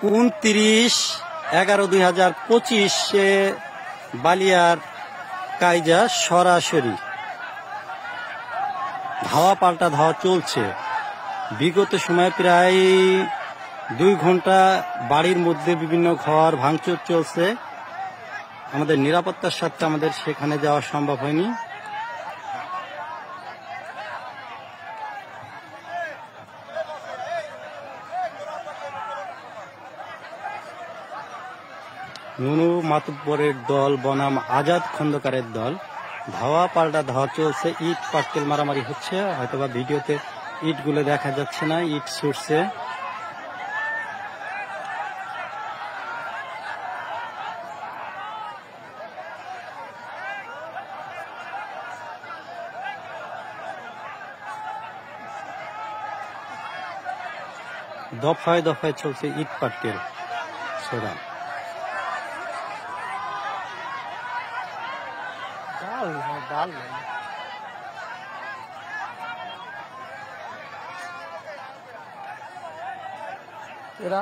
29/11/2025 বালিয়ার কাইজা সরাসরি ধাওয়া পাল্টা ধাওয়া চলছে। বিগত সময়ে প্রায় 2 ঘন্টা বাড়ির মধ্যে বিভিন্ন ঘর ভাঙচুর চলছে। আমাদের নিরাপত্তার স্বার্থে আমাদের সেখানে যাওয়া সম্ভব হয়নি। নুনু মাতুব্বরের দল বনাম আজাদ খন্দকারের দল ধাওয়া পাল্টা ধাওয়া চলছে। ইট পাটকেল মারামারি হচ্ছে, হয়তোবা ভিডিওতে ইটগুলো দেখা যাচ্ছে না, ইট ছুটছে। দফায় দফায় চলছে ইট পাটকেল ছোড়া। Era